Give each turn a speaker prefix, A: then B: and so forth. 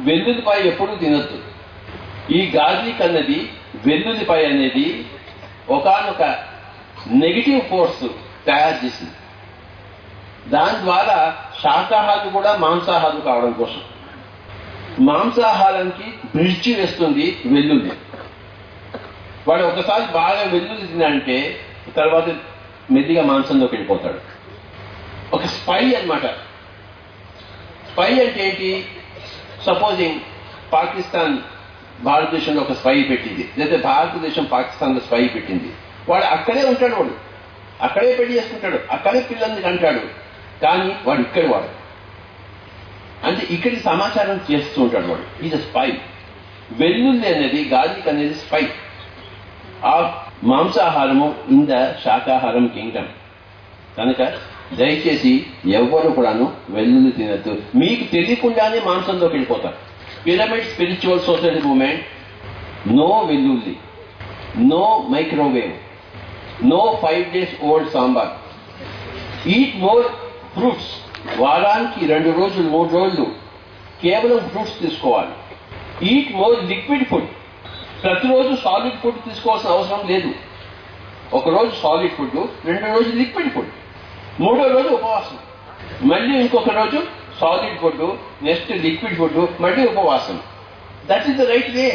A: వెల్లుల్లిపాయ ఎప్పుడూ తినొద్దు. ఈ గార్లిక్ అన్నది, వెల్లుల్లిపాయ అనేది ఒకానొక నెగిటివ్ ఫోర్స్ తయారు చేసింది. దాని ద్వారా శాకాహారులు కూడా మాంసాహారులు కావడం కోసం. మాంసాహారానికి బ్రిడ్జి వేస్తుంది వెల్లుల్లి. వాడు ఒకసారి బాగా వెల్లుల్లి తినంటే తర్వాత మెల్లిగా మాంసంలోకి వెళ్ళిపోతాడు. ఒక స్పై అన్నమాట. స్పై అంటే ఏంటి? సపోజింగ్ పాకిస్తాన్ భారతదేశంలో ఒక స్పై పెట్టింది, లేదా భారతదేశం పాకిస్తాన్లో స్పై పెట్టింది. వాడు అక్కడే ఉంటాడు, వాడు అక్కడే పెళ్లి చేసుకుంటాడు, అక్కడే పిల్లల్ని కంటాడు, కానీ వాడు ఇక్కడ వాడు అంటే ఇక్కడికి సమాచారం చేస్తూ ఉంటాడు. వాడు ఈజ్ అ స్పై. వెల్లుల్లి అనేది, గార్లిక్ అనేది స్పై ఆఫ్ మాంసాహారము ఇన్ ద శాకాహారం కింగ్డమ్. కనుక దయచేసి ఎవ్వరు కూడాను వెల్లుల్లి తినద్దు. మీకు తెలియకుండానే మాంసంలోకి వెళ్ళిపోతారు. Pyramid spiritual society movement, no వెల్లుల్లి, no microwave, no 5 days old sambar, eat more fruits. వారానికి 2 రోజులు 3 రోజులు కేవలం ఫ్రూట్స్ తీసుకోవాలి. Eat more liquid food. ప్రతిరోజు సాలిడ్ ఫుడ్ తీసుకోవాల్సిన అవసరం లేదు. ఒకరోజు సాలిడ్ ఫుడ్, 2 రోజులు లిక్విడ్ ఫుడ్, 3వ రోజు ఉపవాసం, మళ్ళీ ఇంకొక రోజు solid food, next liquid food, మళ్ళీ ఉపవాసం. That is the right way.